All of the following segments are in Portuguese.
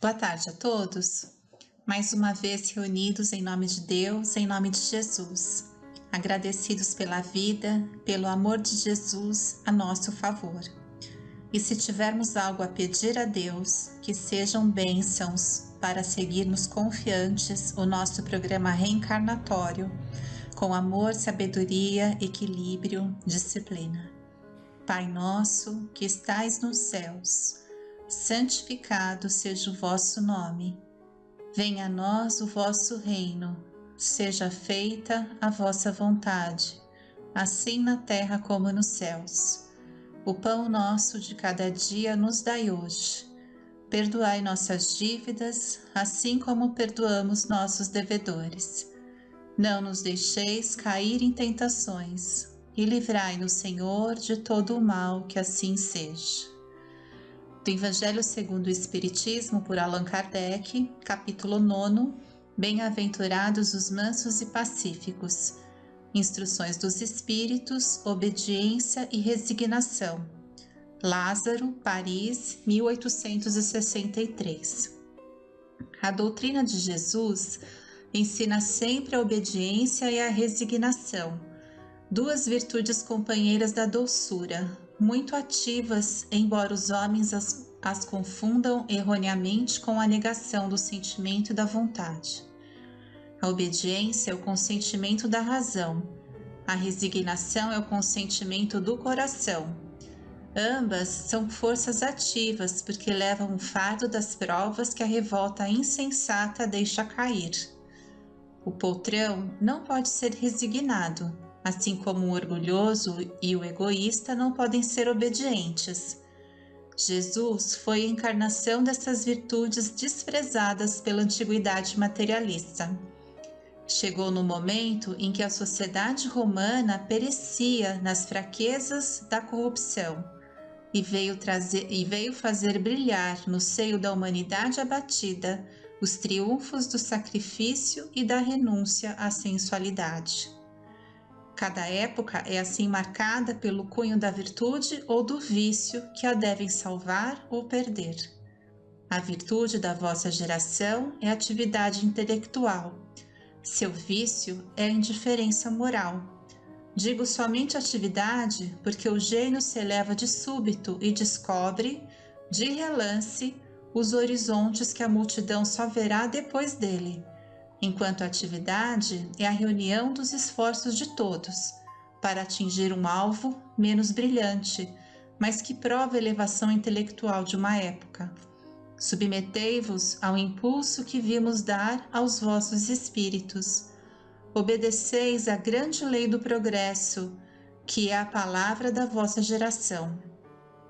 Boa tarde a todos. Mais uma vez reunidos em nome de Deus, em nome de Jesus. Agradecidos pela vida, pelo amor de Jesus a nosso favor. E se tivermos algo a pedir a Deus, que sejam bênçãos para seguirmos confiantes o nosso programa reencarnatório, com amor, sabedoria, equilíbrio, disciplina. Pai nosso, que estais nos céus, santificado seja o vosso nome. Venha a nós o vosso reino. Seja feita a vossa vontade, assim na terra como nos céus. O pão nosso de cada dia nos dai hoje. Perdoai nossas dívidas, assim como perdoamos nossos devedores. Não nos deixeis cair em tentações, e livrai-nos, Senhor, de todo o mal, que assim seja. Do Evangelho segundo o Espiritismo, por Allan Kardec, capítulo 9, Bem-aventurados os mansos e pacíficos. Instruções dos Espíritos, obediência e resignação. Lázaro, Paris, 1863. A doutrina de Jesus ensina sempre a obediência e a resignação, duas virtudes companheiras da doçura, muito ativas, embora os homens as confundam erroneamente com a negação do sentimento e da vontade. A obediência é o consentimento da razão, a resignação é o consentimento do coração. Ambas são forças ativas porque levam o fardo das provas que a revolta insensata deixa cair. O poltrão não pode ser resignado, assim como o orgulhoso e o egoísta não podem ser obedientes. Jesus foi a encarnação dessas virtudes desprezadas pela antiguidade materialista. Chegou no momento em que a sociedade romana perecia nas fraquezas da corrupção e veio fazer brilhar no seio da humanidade abatida os triunfos do sacrifício e da renúncia à sensualidade. Cada época é assim marcada pelo cunho da virtude ou do vício que a devem salvar ou perder. A virtude da vossa geração é a atividade intelectual. Seu vício é a indiferença moral. Digo somente atividade porque o gênio se eleva de súbito e descobre, de relance, os horizontes que a multidão só verá depois dele, enquanto a atividade é a reunião dos esforços de todos para atingir um alvo menos brilhante, mas que prova a elevação intelectual de uma época. Submetei-vos ao impulso que vimos dar aos vossos espíritos. Obedeceis à grande lei do progresso, que é a palavra da vossa geração.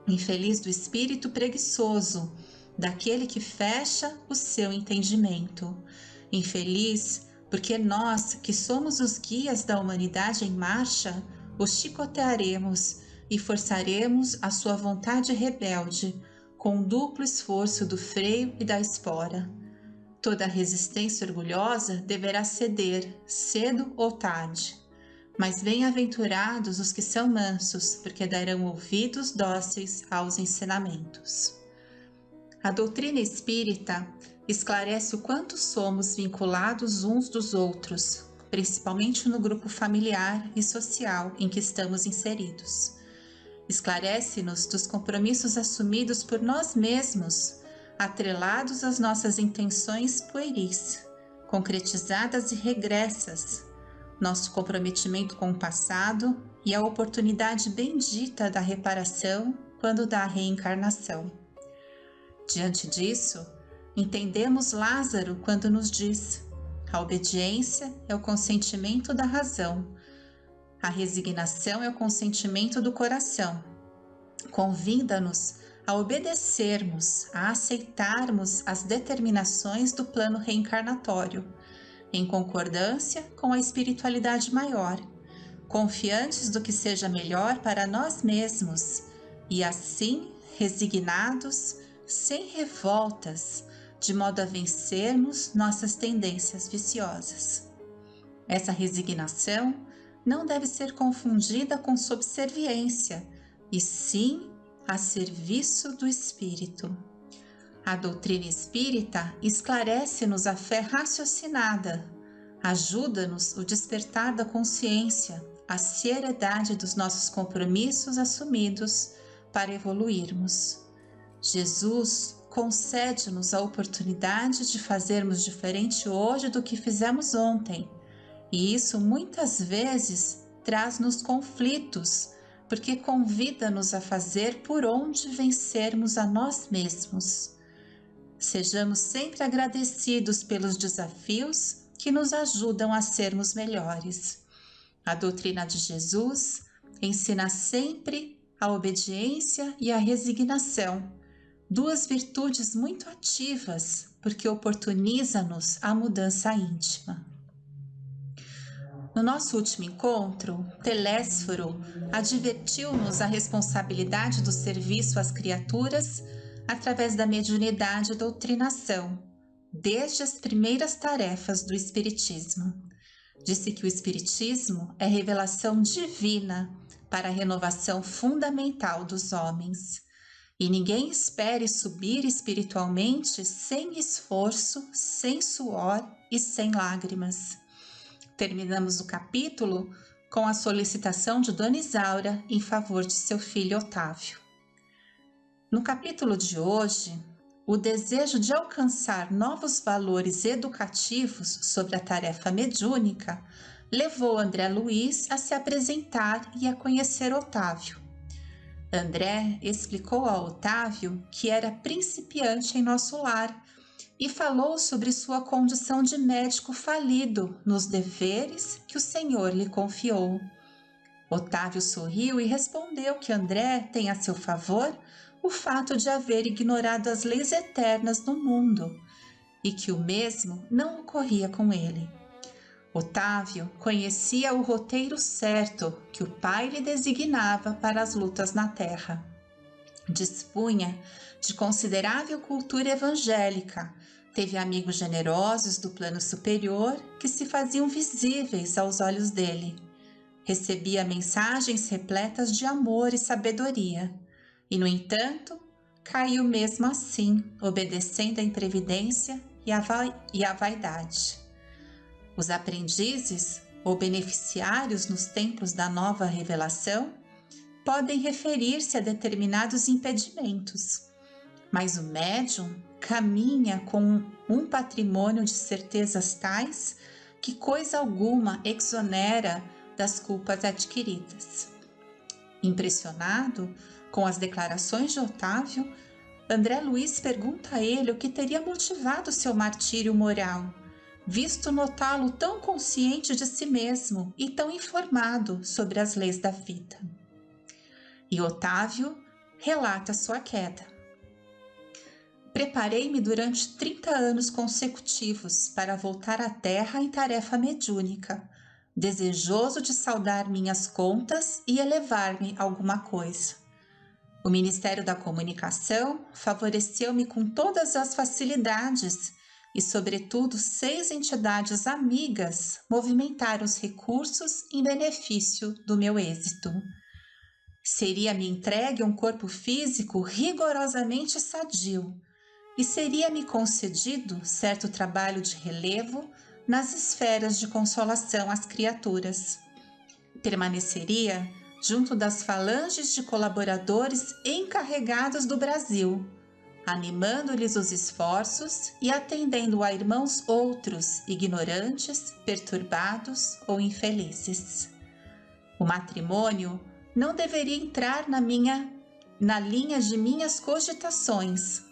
Infeliz do espírito preguiçoso, daquele que fecha o seu entendimento. Infeliz, porque nós, que somos os guias da humanidade em marcha, o chicotearemos e forçaremos a sua vontade rebelde, com o duplo esforço do freio e da espora. Toda resistência orgulhosa deverá ceder, cedo ou tarde. Mas bem-aventurados os que são mansos, porque darão ouvidos dóceis aos ensinamentos. A doutrina espírita esclarece o quanto somos vinculados uns dos outros, principalmente no grupo familiar e social em que estamos inseridos. Esclarece-nos dos compromissos assumidos por nós mesmos, atrelados às nossas intenções pueris, concretizadas e regressas, nosso comprometimento com o passado e a oportunidade bendita da reparação quando da reencarnação. Diante disso, entendemos Lázaro quando nos diz: a obediência é o consentimento da razão, a resignação é o consentimento do coração. Convida-nos a obedecermos, a aceitarmos as determinações do plano reencarnatório, em concordância com a espiritualidade maior, confiantes do que seja melhor para nós mesmos e assim resignados, sem revoltas, de modo a vencermos nossas tendências viciosas. Essa resignação não deve ser confundida com subserviência, e sim a serviço do Espírito. A doutrina espírita esclarece-nos a fé raciocinada, ajuda-nos o despertar da consciência, a seriedade dos nossos compromissos assumidos para evoluirmos. Jesus concede-nos a oportunidade de fazermos diferente hoje do que fizemos ontem, e isso muitas vezes traz-nos conflitos, porque convida-nos a fazer por onde vencermos a nós mesmos. Sejamos sempre agradecidos pelos desafios que nos ajudam a sermos melhores. A doutrina de Jesus ensina sempre a obediência e a resignação, duas virtudes muito ativas, porque oportuniza-nos a mudança íntima. No nosso último encontro, Telésforo advertiu-nos a responsabilidade do serviço às criaturas através da mediunidade e doutrinação, desde as primeiras tarefas do Espiritismo. Disse que o Espiritismo é revelação divina para a renovação fundamental dos homens. E ninguém espere subir espiritualmente sem esforço, sem suor e sem lágrimas. Terminamos o capítulo com a solicitação de Dona Isaura em favor de seu filho Otávio. No capítulo de hoje, o desejo de alcançar novos valores educativos sobre a tarefa mediúnica levou André Luiz a se apresentar e a conhecer Otávio. André explicou a Otávio que era principiante em nosso lar e falou sobre sua condição de médico falido nos deveres que o Senhor lhe confiou. Otávio sorriu e respondeu que André tem a seu favor o fato de haver ignorado as leis eternas do mundo e que o mesmo não ocorria com ele. Otávio conhecia o roteiro certo que o pai lhe designava para as lutas na terra. Dispunha de considerável cultura evangélica, teve amigos generosos do plano superior que se faziam visíveis aos olhos dele. Recebia mensagens repletas de amor e sabedoria, e, no entanto, caiu mesmo assim, obedecendo à imprevidência e à vaidade. Os aprendizes ou beneficiários nos tempos da nova revelação podem referir-se a determinados impedimentos, mas o médium caminha com um patrimônio de certezas tais que coisa alguma exonera das culpas adquiridas. Impressionado com as declarações de Otávio, André Luiz pergunta a ele o que teria motivado seu martírio moral, visto notá-lo tão consciente de si mesmo e tão informado sobre as leis da vida. E Otávio relata sua queda. Preparei-me durante 30 anos consecutivos para voltar à Terra em tarefa mediúnica, desejoso de saldar minhas contas e elevar-me a alguma coisa. O Ministério da Comunicação favoreceu-me com todas as facilidades e, sobretudo, 6 entidades amigas movimentaram os recursos em benefício do meu êxito. Seria-me entregue um corpo físico rigorosamente sadio e seria-me concedido certo trabalho de relevo nas esferas de consolação às criaturas. Permaneceria junto das falanges de colaboradores encarregados do Brasil, animando-lhes os esforços e atendendo a irmãos outros, ignorantes, perturbados ou infelizes. O matrimônio não deveria entrar na linha de minhas cogitações,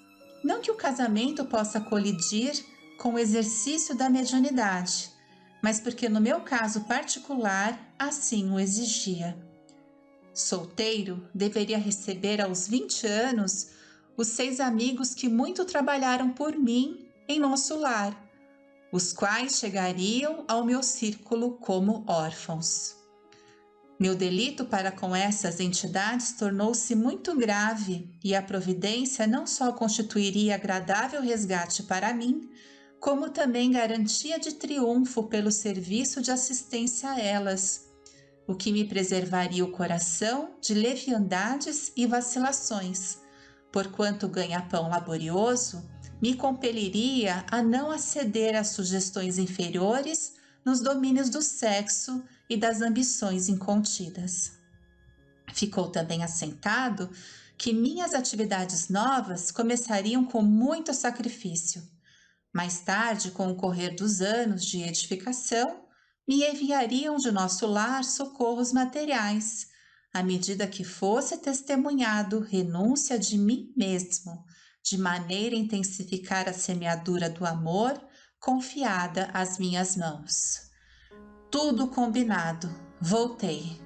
não que o casamento possa colidir com o exercício da mediunidade, mas porque no meu caso particular assim o exigia. Solteiro, deveria receber aos 20 anos os 6 amigos que muito trabalharam por mim em nosso lar, os quais chegariam ao meu círculo como órfãos. Meu delito para com essas entidades tornou-se muito grave e a providência não só constituiria agradável resgate para mim, como também garantia de triunfo pelo serviço de assistência a elas, o que me preservaria o coração de leviandades e vacilações, porquanto o ganha-pão laborioso me compeliria a não aceder às sugestões inferiores nos domínios do sexo e das ambições incontidas. Ficou também assentado que minhas atividades novas começariam com muito sacrifício. Mais tarde, com o correr dos anos de edificação, me enviariam de nosso lar socorros materiais, à medida que fosse testemunhado renúncia de mim mesmo, de maneira a intensificar a semeadura do amor confiada às minhas mãos. Tudo combinado, voltei.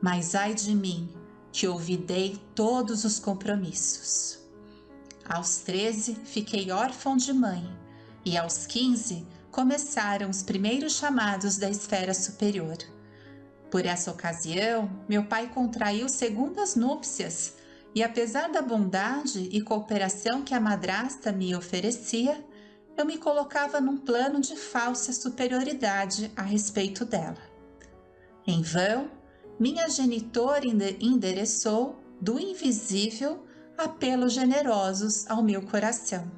Mas ai de mim, que olvidei todos os compromissos. Aos 13, fiquei órfão de mãe, e aos 15, começaram os primeiros chamados da esfera superior. Por essa ocasião, meu pai contraiu segundas núpcias, e apesar da bondade e cooperação que a madrasta me oferecia, eu me colocava num plano de falsa superioridade a respeito dela. Em vão, minha genitora endereçou, do invisível, apelos generosos ao meu coração.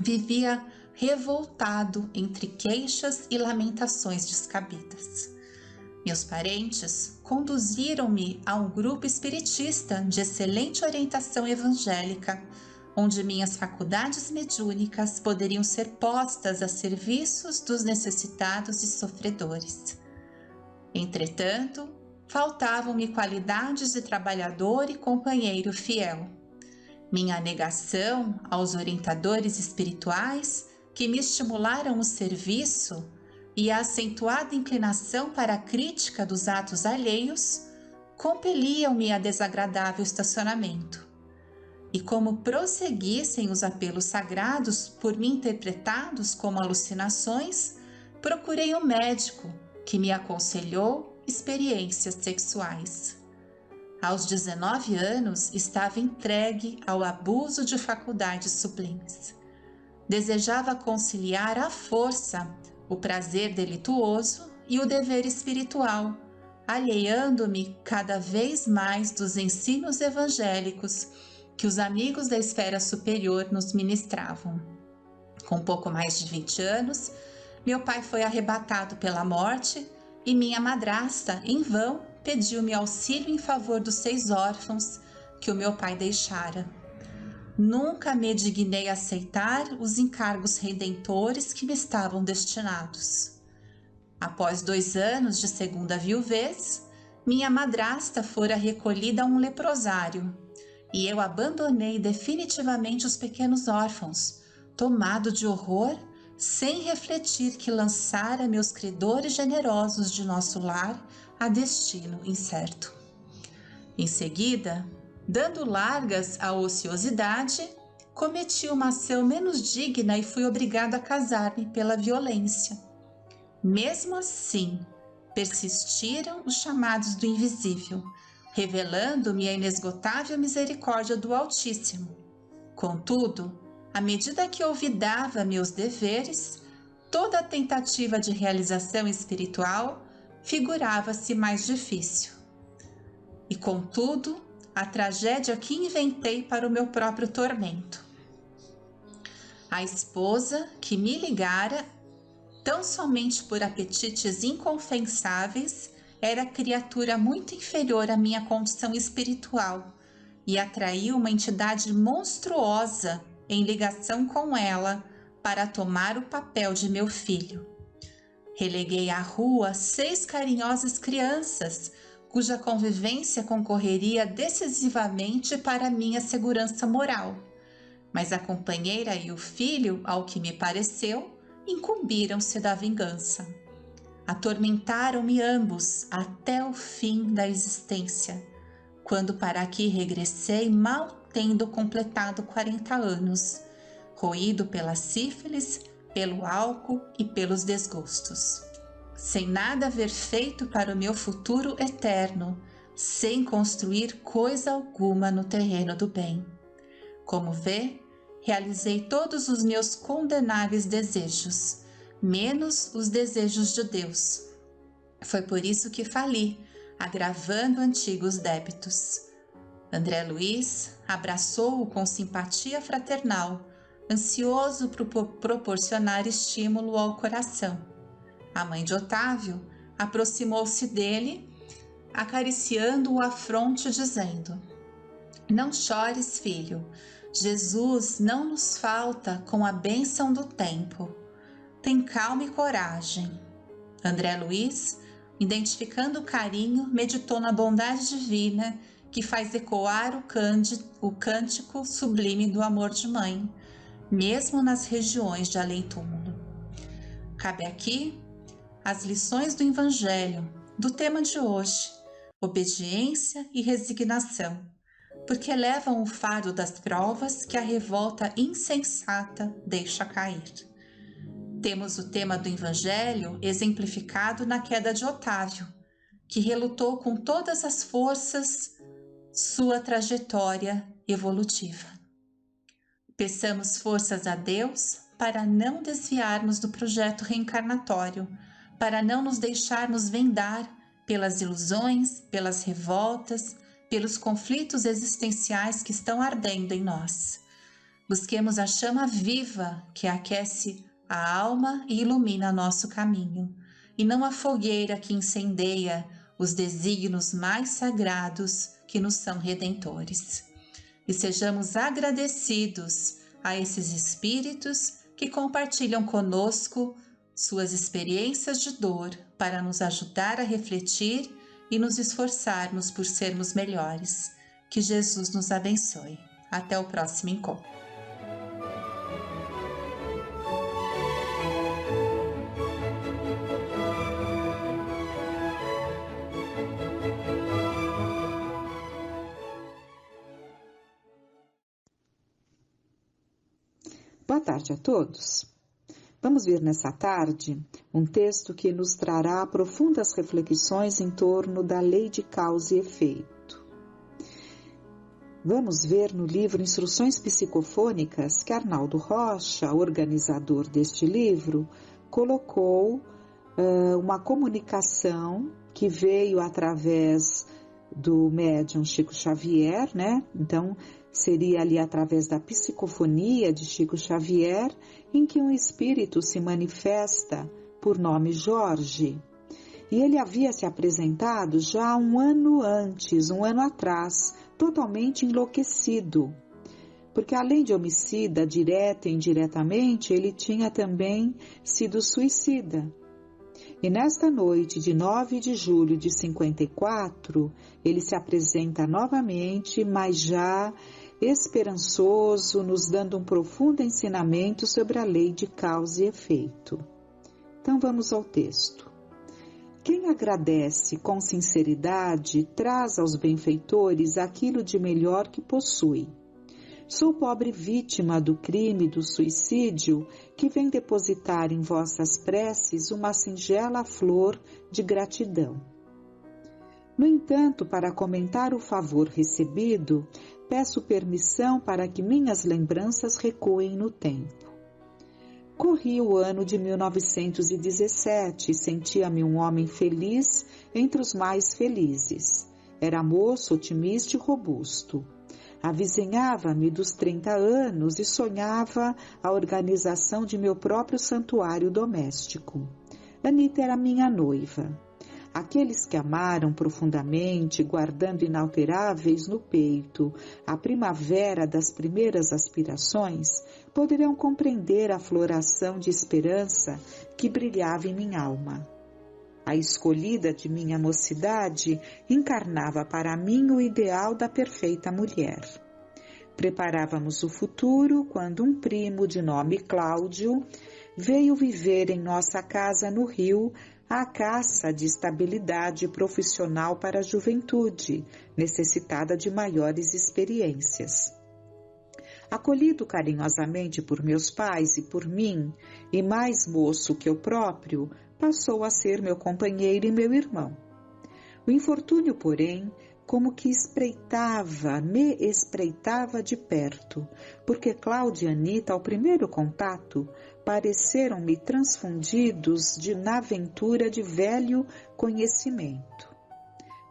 Vivia revoltado entre queixas e lamentações descabidas. Meus parentes conduziram-me a um grupo espiritista de excelente orientação evangélica, onde minhas faculdades mediúnicas poderiam ser postas a serviços dos necessitados e sofredores. Entretanto, faltavam-me qualidades de trabalhador e companheiro fiel. Minha negação aos orientadores espirituais que me estimularam o serviço e a acentuada inclinação para a crítica dos atos alheios compeliam-me a desagradável estacionamento. E como prosseguissem os apelos sagrados por mim interpretados como alucinações, procurei um médico que me aconselhou experiências sexuais. Aos 19 anos, estava entregue ao abuso de faculdades sublimes. Desejava conciliar à força o prazer delituoso e o dever espiritual, alheando-me cada vez mais dos ensinos evangélicos que os amigos da esfera superior nos ministravam. Com pouco mais de 20 anos, meu pai foi arrebatado pela morte e minha madrasta, em vão, pediu-me auxílio em favor dos 6 órfãos que o meu pai deixara. Nunca me dignei a aceitar os encargos redentores que me estavam destinados. Após 2 anos de segunda viuvez, minha madrasta fora recolhida a um leprosário e eu abandonei definitivamente os pequenos órfãos, tomado de horror, sem refletir que lançara meus credores generosos de nosso lar a destino incerto. Em seguida, dando largas à ociosidade, cometi uma ação menos digna e fui obrigado a casar-me pela violência. Mesmo assim, persistiram os chamados do invisível, revelando-me a inesgotável misericórdia do Altíssimo. Contudo, à medida que olvidava meus deveres, toda a tentativa de realização espiritual figurava-se mais difícil. E, contudo, a tragédia que inventei para o meu próprio tormento. A esposa que me ligara, tão somente por apetites inconfessáveis, era criatura muito inferior à minha condição espiritual e atraiu uma entidade monstruosa em ligação com ela para tomar o papel de meu filho. Releguei à rua 6 carinhosas crianças, cuja convivência concorreria decisivamente para minha segurança moral. Mas a companheira e o filho, ao que me pareceu, incumbiram-se da vingança. Atormentaram-me ambos até o fim da existência, quando para aqui regressei mal tendo completado 40 anos, roído pela sífilis, pelo álcool e pelos desgostos. Sem nada haver feito para o meu futuro eterno, sem construir coisa alguma no terreno do bem. Como vê, realizei todos os meus condenáveis desejos, menos os desejos de Deus. Foi por isso que fali, agravando antigos débitos. André Luiz abraçou-o com simpatia fraternal, ansioso por proporcionar estímulo ao coração. A mãe de Otávio aproximou-se dele, acariciando-o a fronte, dizendo: Não chores, filho. Jesus não nos falta com a bênção do tempo. Tem calma e coragem. André Luiz, identificando o carinho, meditou na bondade divina que faz ecoar o cântico sublime do amor de mãe, mesmo nas regiões de além-túmulo. Cabe aqui as lições do Evangelho, do tema de hoje, obediência e resignação, porque levam o fardo das provas que a revolta insensata deixa cair. Temos o tema do Evangelho exemplificado na queda de Otávio, que relutou com todas as forças sua trajetória evolutiva. Peçamos forças a Deus para não desviarmos do projeto reencarnatório, para não nos deixarmos vendar pelas ilusões, pelas revoltas, pelos conflitos existenciais que estão ardendo em nós. Busquemos a chama viva que aquece a alma e ilumina nosso caminho, e não a fogueira que incendeia os desígnios mais sagrados que nos são redentores. E sejamos agradecidos a esses espíritos que compartilham conosco suas experiências de dor para nos ajudar a refletir e nos esforçarmos por sermos melhores. Que Jesus nos abençoe. Até o próximo encontro. Boa tarde a todos. Vamos ver nessa tarde um texto que nos trará profundas reflexões em torno da lei de causa e efeito. Vamos ver no livro Instruções Psicofônicas que Arnaldo Rocha, organizador deste livro, colocou uma comunicação que veio através do médium Chico Xavier, né? Então, seria ali através da psicofonia de Chico Xavier, em que um espírito se manifesta por nome Jorge. E ele havia se apresentado já um ano atrás, totalmente enlouquecido. Porque além de homicida, direta e indiretamente, ele tinha também sido suicida. E nesta noite de 9 de julho de 54, ele se apresenta novamente, mas já esperançoso, nos dando um profundo ensinamento sobre a lei de causa e efeito. Então vamos ao texto. Quem agradece com sinceridade traz aos benfeitores aquilo de melhor que possui. Sou pobre vítima do crime do suicídio que vem depositar em vossas preces uma singela flor de gratidão. No entanto, para comentar o favor recebido, peço permissão para que minhas lembranças recuem no tempo. Corri o ano de 1917 e sentia-me um homem feliz entre os mais felizes. Era moço, otimista e robusto. Avizinhava-me dos 30 anos e sonhava a organização de meu próprio santuário doméstico. Anita era minha noiva. Aqueles que amaram profundamente, guardando inalteráveis no peito a primavera das primeiras aspirações, poderão compreender a floração de esperança que brilhava em minha alma. A escolhida de minha mocidade encarnava para mim o ideal da perfeita mulher. Preparávamos o futuro quando um primo de nome Cláudio veio viver em nossa casa no Rio à caça de estabilidade profissional para a juventude, necessitada de maiores experiências. Acolhido carinhosamente por meus pais e por mim, e mais moço que eu próprio, passou a ser meu companheiro e meu irmão. O infortúnio, porém, como que me espreitava de perto, porque Cláudia e Anita, ao primeiro contato, pareceram-me transfundidos na aventura de velho conhecimento.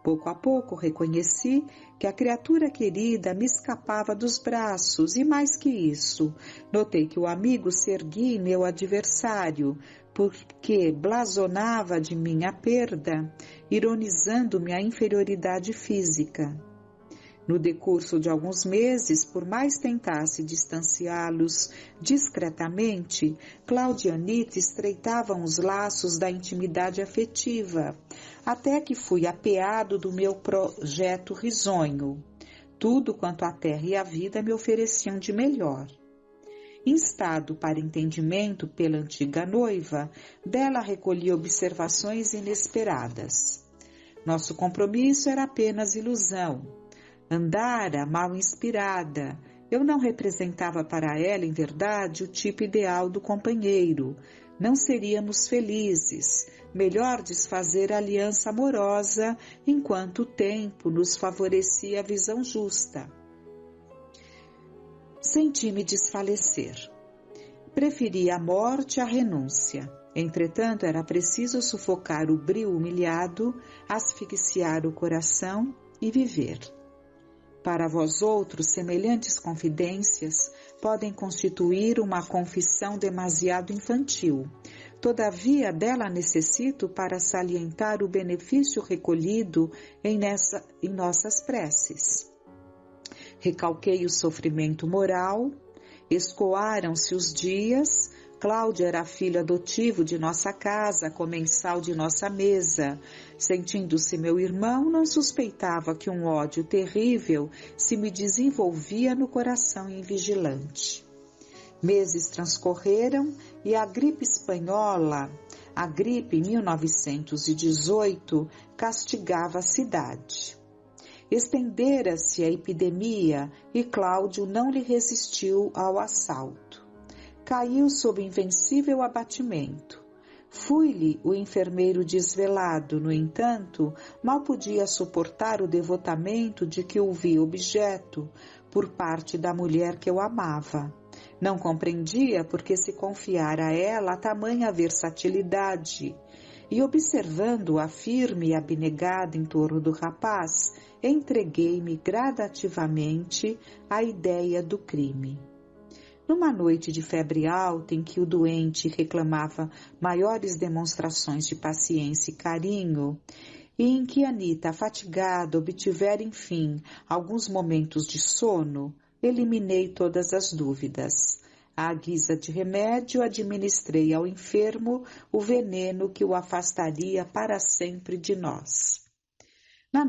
Pouco a pouco reconheci que a criatura querida me escapava dos braços e, mais que isso, notei que o amigo se erguia em meu adversário, porque blasonava de minha perda, ironizando minha inferioridade física. No decurso de alguns meses, por mais tentasse distanciá-los discretamente, Cláudia e Anita estreitavam os laços da intimidade afetiva, até que fui apeado do meu projeto risonho. Tudo quanto a terra e a vida me ofereciam de melhor. Instado para entendimento pela antiga noiva, dela recolhi observações inesperadas. Nosso compromisso era apenas ilusão. Andara mal inspirada. Eu não representava para ela, em verdade, o tipo ideal do companheiro. Não seríamos felizes. Melhor desfazer a aliança amorosa enquanto o tempo nos favorecia a visão justa. Senti-me desfalecer. Preferi a morte à renúncia. Entretanto, era preciso sufocar o brio humilhado, asfixiar o coração e viver. Para vós outros, semelhantes confidências podem constituir uma confissão demasiado infantil. Todavia, dela necessito para salientar o benefício recolhido em nossas preces. Recalquei o sofrimento moral, escoaram-se os dias. Cláudia era filho adotivo de nossa casa, comensal de nossa mesa. Sentindo-se meu irmão, não suspeitava que um ódio terrível se me desenvolvia no coração invigilante. Meses transcorreram e a gripe espanhola, a gripe em 1918, castigava a cidade. Estendera-se a epidemia e Cláudio não lhe resistiu ao assalto. Caiu sob invencível abatimento. Fui-lhe o enfermeiro desvelado, no entanto, mal podia suportar o devotamento de que o vi objeto por parte da mulher que eu amava. Não compreendia porque se confiara a ela tamanha versatilidade, e observando-a firme e abnegada em torno do rapaz, entreguei-me gradativamente à ideia do crime. Numa noite de febre alta em que o doente reclamava maiores demonstrações de paciência e carinho, e em que Anita, fatigada, obtivera, enfim, alguns momentos de sono, eliminei todas as dúvidas. À guisa de remédio, administrei ao enfermo o veneno que o afastaria para sempre de nós. Na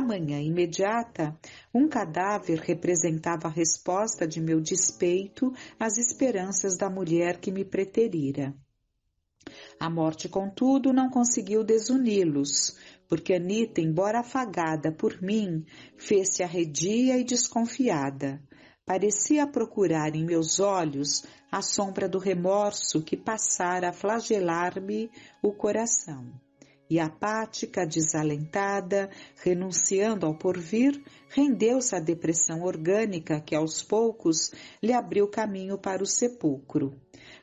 manhã imediata, um cadáver representava a resposta de meu despeito às esperanças da mulher que me preterira. A morte, contudo, não conseguiu desuni-los, porque Anita, embora afagada por mim, fez-se arredia e desconfiada. Parecia procurar em meus olhos a sombra do remorso que passara a flagelar-me o coração. E apática, desalentada, renunciando ao porvir, rendeu-se à depressão orgânica que aos poucos lhe abriu caminho para o sepulcro.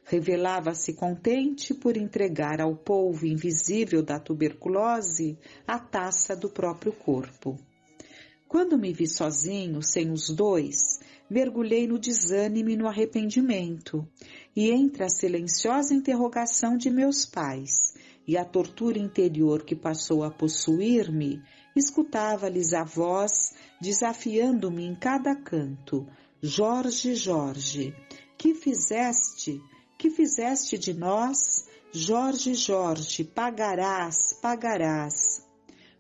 Revelava-se contente por entregar ao polvo invisível da tuberculose a taça do próprio corpo. Quando me vi sozinho, sem os dois, mergulhei no desânimo e no arrependimento, e entre a silenciosa interrogação de meus pais e a tortura interior que passou a possuir-me, escutava-lhes a voz desafiando-me em cada canto: Jorge, Jorge, que fizeste de nós? Jorge, Jorge, pagarás, pagarás.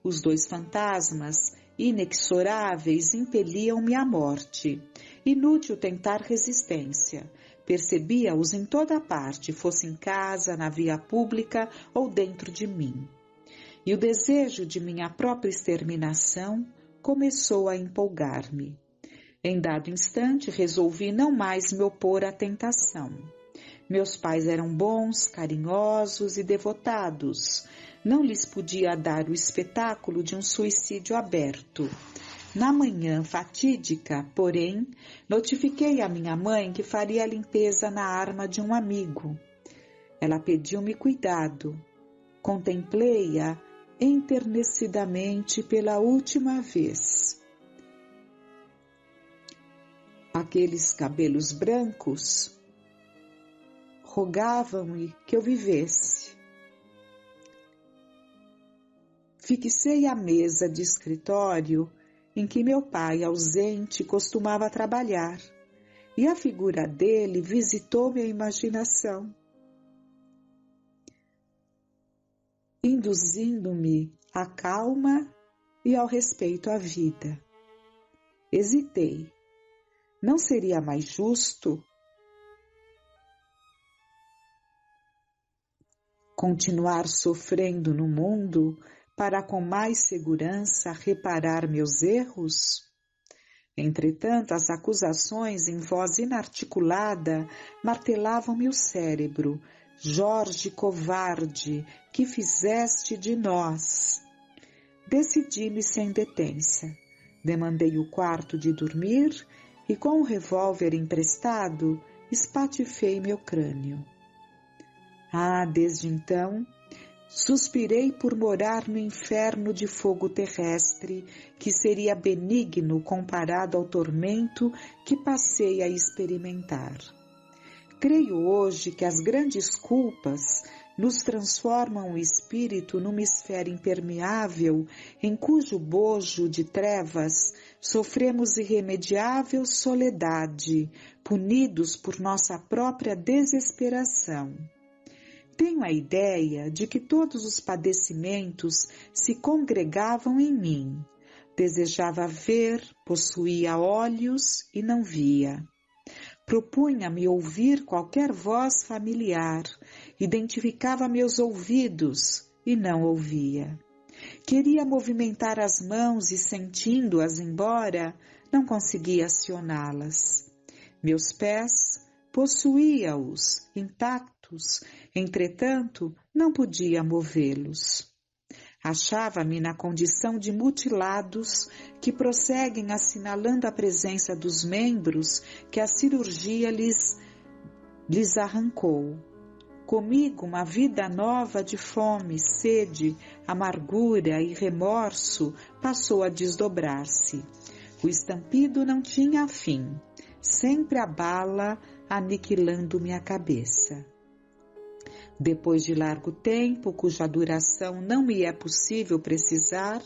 Os dois fantasmas, inexoráveis, impeliam-me à morte. Inútil tentar resistência. Percebia-os em toda parte, fosse em casa, na via pública ou dentro de mim. E o desejo de minha própria exterminação começou a empolgar-me. Em dado instante, resolvi não mais me opor à tentação. Meus pais eram bons, carinhosos e devotados. Não lhes podia dar o espetáculo de um suicídio aberto. Na manhã fatídica, porém, notifiquei a minha mãe que faria a limpeza na arma de um amigo. Ela pediu-me cuidado. Contemplei-a enternecidamente pela última vez. Aqueles cabelos brancos rogavam-me que eu vivesse. Fixei a mesa de escritório em que meu pai, ausente, costumava trabalhar, e a figura dele visitou minha imaginação, induzindo-me à calma e ao respeito à vida. Hesitei. Não seria mais justo continuar sofrendo no mundo para com mais segurança reparar meus erros? Entretanto, as acusações em voz inarticulada martelavam-me o cérebro. Jorge covarde, que fizeste de nós? Decidi-me sem detença. Demandei o quarto de dormir e, com o revólver emprestado, espatifei meu crânio. Desde então, suspirei por morar no inferno de fogo terrestre, que seria benigno comparado ao tormento que passei a experimentar. Creio hoje que as grandes culpas nos transformam o espírito numa esfera impermeável, em cujo bojo de trevas sofremos irremediável soledade, punidos por nossa própria desesperação. Tenho a ideia de que todos os padecimentos se congregavam em mim. Desejava ver, possuía olhos e não via. Propunha-me ouvir qualquer voz familiar, identificava meus ouvidos e não ouvia. Queria movimentar as mãos e, sentindo-as embora, não conseguia acioná-las. Meus pés possuía-os intactos, entretanto não podia movê-los. Achava-me na condição de mutilados que prosseguem assinalando a presença dos membros que a cirurgia lhes arrancou. Comigo uma vida nova de fome, sede, amargura e remorso passou a desdobrar-se. O estampido não tinha fim, sempre a bala aniquilando-me a cabeça. Depois de largo tempo, cuja duração não me é possível precisar,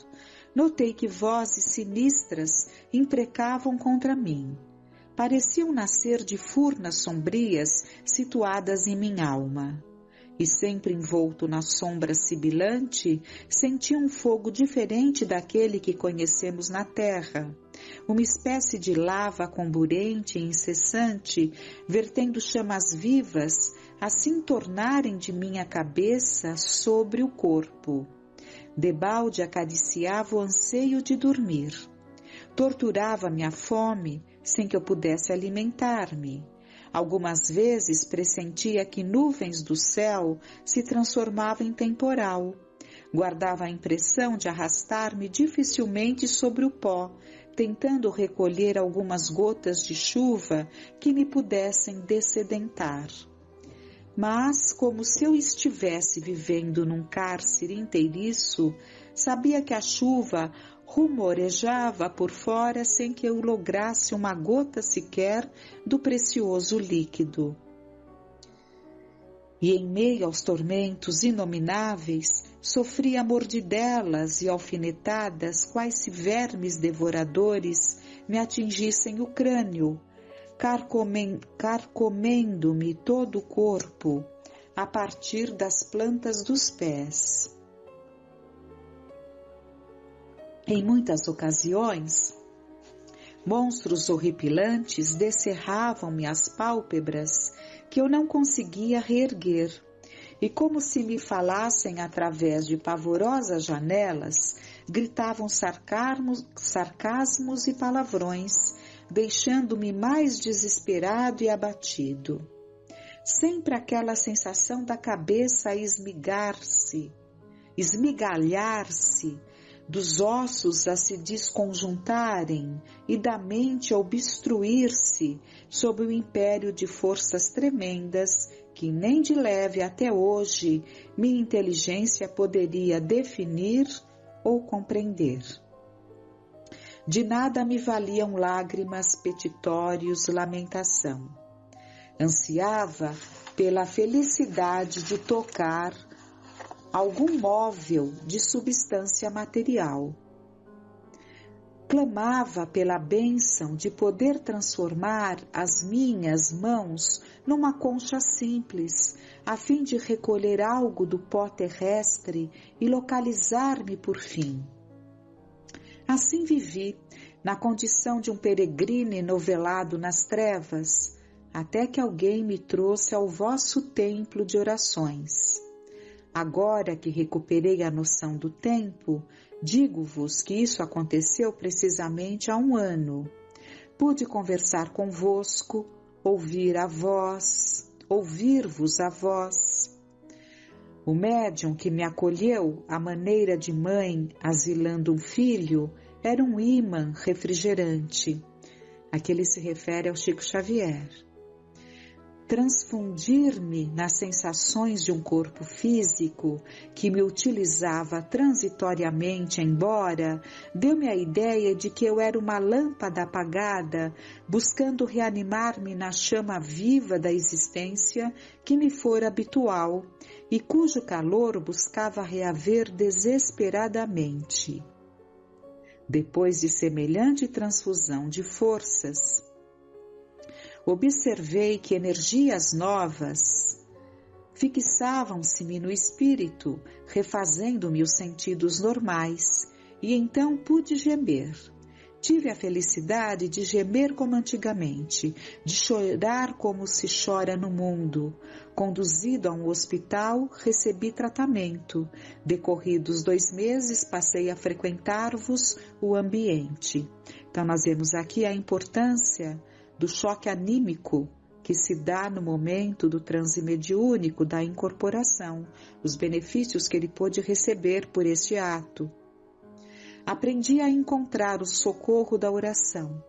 notei que vozes sinistras imprecavam contra mim. Pareciam nascer de furnas sombrias situadas em minha alma. E sempre envolto na sombra sibilante, senti um fogo diferente daquele que conhecemos na terra. Uma espécie de lava comburente e incessante, vertendo chamas vivas, assim tornarem de minha cabeça sobre o corpo. Debalde acariciava o anseio de dormir. Torturava-me a fome, sem que eu pudesse alimentar-me. Algumas vezes pressentia que nuvens do céu se transformavam em temporal. Guardava a impressão de arrastar-me dificilmente sobre o pó, tentando recolher algumas gotas de chuva que me pudessem dessedentar. Mas, como se eu estivesse vivendo num cárcere inteiriço, sabia que a chuva rumorejava por fora sem que eu lograsse uma gota sequer do precioso líquido. E em meio aos tormentos inomináveis, sofria mordidelas e alfinetadas, quais se vermes devoradores me atingissem o crânio, carcomendo-me todo o corpo, a partir das plantas dos pés. Em muitas ocasiões, monstros horripilantes descerravam-me as pálpebras que eu não conseguia reerguer, e como se me falassem através de pavorosas janelas, gritavam sarcasmos e palavrões, deixando-me mais desesperado e abatido. Sempre aquela sensação da cabeça a esmigalhar-se, dos ossos a se desconjuntarem e da mente a obstruir-se sob o império de forças tremendas que que nem de leve até hoje minha inteligência poderia definir ou compreender. De nada me valiam lágrimas, petitórios, lamentação. Ansiava pela felicidade de tocar algum móvel de substância material. Clamava pela bênção de poder transformar as minhas mãos numa concha simples, a fim de recolher algo do pó terrestre e localizar-me por fim. Assim vivi, na condição de um peregrino enovelado nas trevas, até que alguém me trouxe ao vosso templo de orações. Agora que recuperei a noção do tempo, digo-vos que isso aconteceu precisamente há 1 ano. Pude conversar convosco, ouvir-vos a vós. O médium que me acolheu, à maneira de mãe asilando um filho, era um ímã refrigerante. Aqui ele se refere ao Chico Xavier. Transfundir-me nas sensações de um corpo físico que me utilizava transitoriamente embora, deu-me a ideia de que eu era uma lâmpada apagada, buscando reanimar-me na chama viva da existência que me fora habitual e cujo calor buscava reaver desesperadamente. Depois de semelhante transfusão de forças, observei que energias novas fixavam-se-me no espírito, refazendo-me os sentidos normais, e então pude gemer. Tive a felicidade de gemer como antigamente, de chorar como se chora no mundo. Conduzido a um hospital, recebi tratamento. Decorridos 2 meses, passei a frequentar-vos o ambiente. Então, nós vemos aqui a importância do choque anímico que se dá no momento do transe mediúnico da incorporação, os benefícios que ele pôde receber por este ato. Aprendi a encontrar o socorro da oração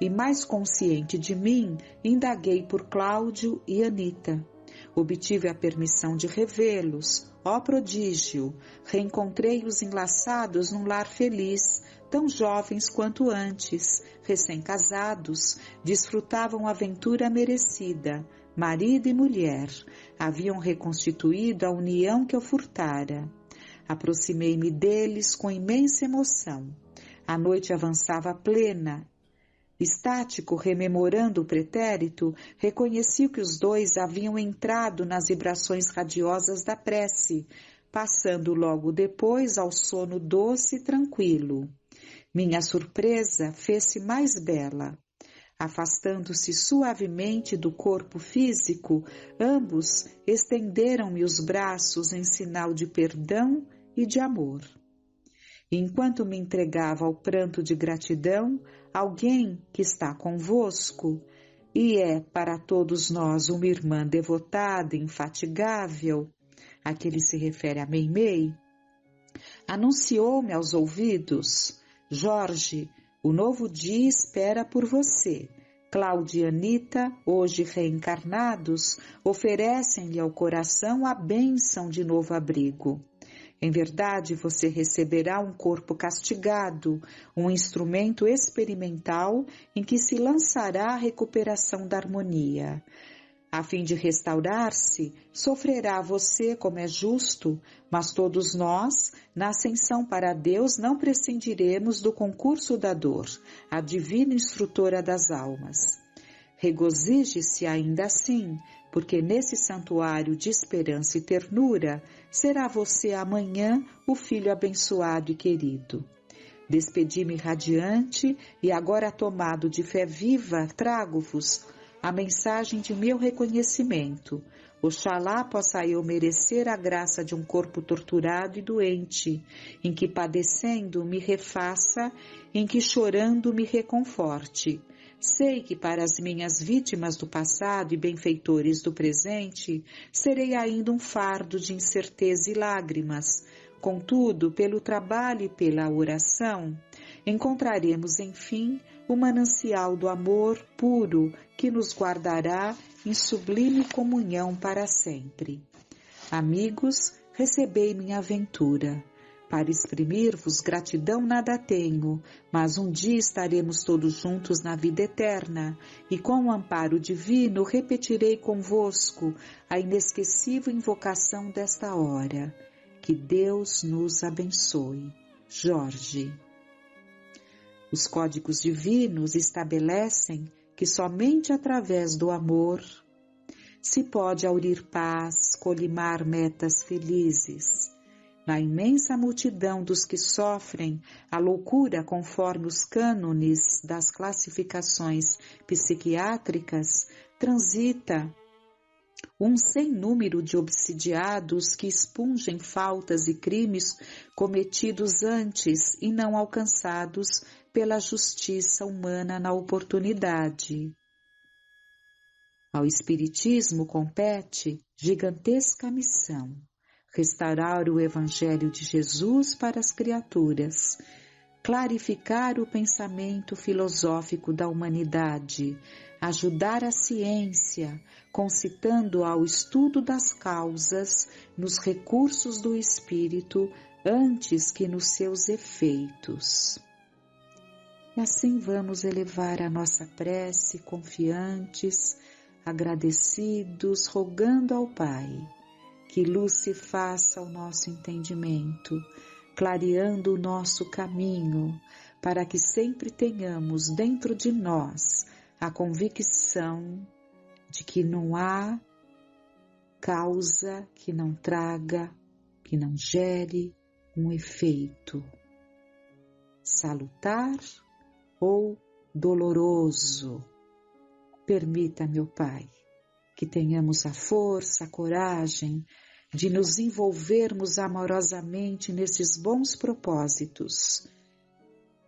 e, mais consciente de mim, indaguei por Cláudio e Anita. Obtive a permissão de revê-los. Ó prodígio! Reencontrei-os enlaçados num lar feliz, tão jovens quanto antes, recém-casados, desfrutavam a aventura merecida. Marido e mulher haviam reconstituído a união que eu furtara. Aproximei-me deles com imensa emoção. A noite avançava plena. Estático, rememorando o pretérito, reconheci que os 2 haviam entrado nas vibrações radiosas da prece, passando logo depois ao sono doce e tranquilo. Minha surpresa fez-se mais bela. Afastando-se suavemente do corpo físico, ambos estenderam-me os braços em sinal de perdão e de amor. Enquanto me entregava ao pranto de gratidão, alguém que está convosco, e é para todos nós uma irmã devotada e infatigável, a que ele se refere a Meimei, anunciou-me aos ouvidos: Jorge, o novo dia espera por você. Cláudia e Anita, hoje reencarnados, oferecem-lhe ao coração a bênção de novo abrigo. Em verdade, você receberá um corpo castigado, um instrumento experimental em que se lançará a recuperação da harmonia. A fim de restaurar-se, sofrerá você como é justo, mas todos nós, na ascensão para Deus, não prescindiremos do concurso da dor, a divina instrutora das almas. Regozije-se ainda assim, porque nesse santuário de esperança e ternura, será você amanhã o filho abençoado e querido. Despedi-me radiante e agora tomado de fé viva, trago-vos a mensagem de meu reconhecimento. Oxalá possa eu merecer a graça de um corpo torturado e doente, em que padecendo me refaça, em que chorando me reconforte. Sei que para as minhas vítimas do passado e benfeitores do presente, serei ainda um fardo de incerteza e lágrimas. Contudo, pelo trabalho e pela oração, encontraremos, enfim, o manancial do amor puro que nos guardará em sublime comunhão para sempre. Amigos, recebei minha aventura. Para exprimir-vos gratidão nada tenho, mas um dia estaremos todos juntos na vida eterna, e com o amparo divino repetirei convosco a inesquecível invocação desta hora. Que Deus nos abençoe. Jorge. Os códigos divinos estabelecem que somente através do amor se pode aurir paz, colimar metas felizes. Na imensa multidão dos que sofrem a loucura conforme os cânones das classificações psiquiátricas, transita um sem número de obsidiados que expungem faltas e crimes cometidos antes e não alcançados pela justiça humana na oportunidade. Ao Espiritismo compete gigantesca missão: restaurar o Evangelho de Jesus para as criaturas, clarificar o pensamento filosófico da humanidade, ajudar a ciência, concitando ao estudo das causas nos recursos do espírito antes que nos seus efeitos. E assim vamos elevar a nossa prece confiantes, agradecidos, rogando ao Pai que luz se faça ao nosso entendimento, clareando o nosso caminho, para que sempre tenhamos dentro de nós a convicção de que não há causa que não traga, que não gere um efeito salutar ou doloroso. Permita, meu Pai, que tenhamos a força, a coragem de nos envolvermos amorosamente nesses bons propósitos,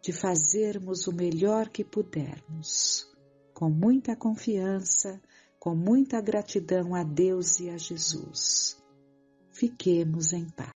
de fazermos o melhor que pudermos, com muita confiança, com muita gratidão a Deus e a Jesus. Fiquemos em paz.